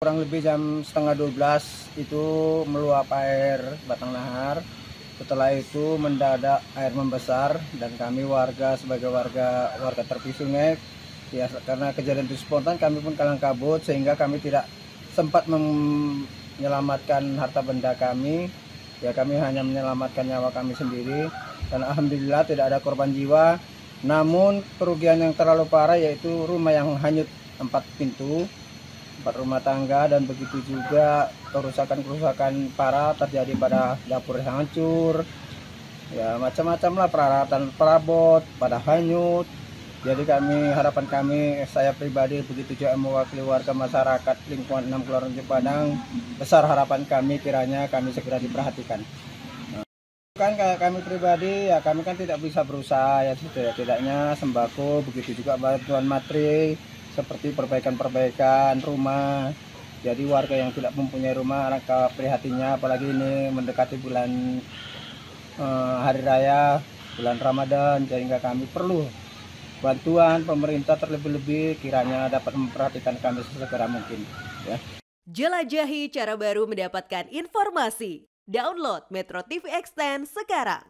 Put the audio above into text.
Kurang lebih jam setengah 12 itu meluap air batang nahar. Setelah itu mendadak air membesar dan kami warga sebagai warga tepi sungai, ya karena kejadian itu spontan kami pun kalang kabut sehingga kami tidak sempat menyelamatkan harta benda kami. Ya kami hanya menyelamatkan nyawa kami sendiri dan alhamdulillah tidak ada korban jiwa. Namun kerugian yang terlalu parah yaitu rumah yang hanyut 4 rumah tangga, dan begitu juga kerusakan parah terjadi pada dapur yang hancur, ya macam-macam lah, peralatan perabot pada hanyut. Jadi harapan kami, saya pribadi begitu juga mewakili warga masyarakat lingkungan 6 Kelurahan Padang, besar harapan kami kiranya kami segera diperhatikan. Kan kayak kami pribadi ya kami kan tidak bisa berusaha ya, setidaknya sembako, begitu juga bantuan materi seperti perbaikan rumah. Jadi warga yang tidak mempunyai rumah alangkah prihatinnya, apalagi ini mendekati bulan hari raya, bulan Ramadan, sehingga kami perlu bantuan pemerintah terlebih-lebih kiranya dapat memperhatikan kami sesegera mungkin ya. Jelajahi cara baru mendapatkan informasi. Download Metro TV Extend sekarang.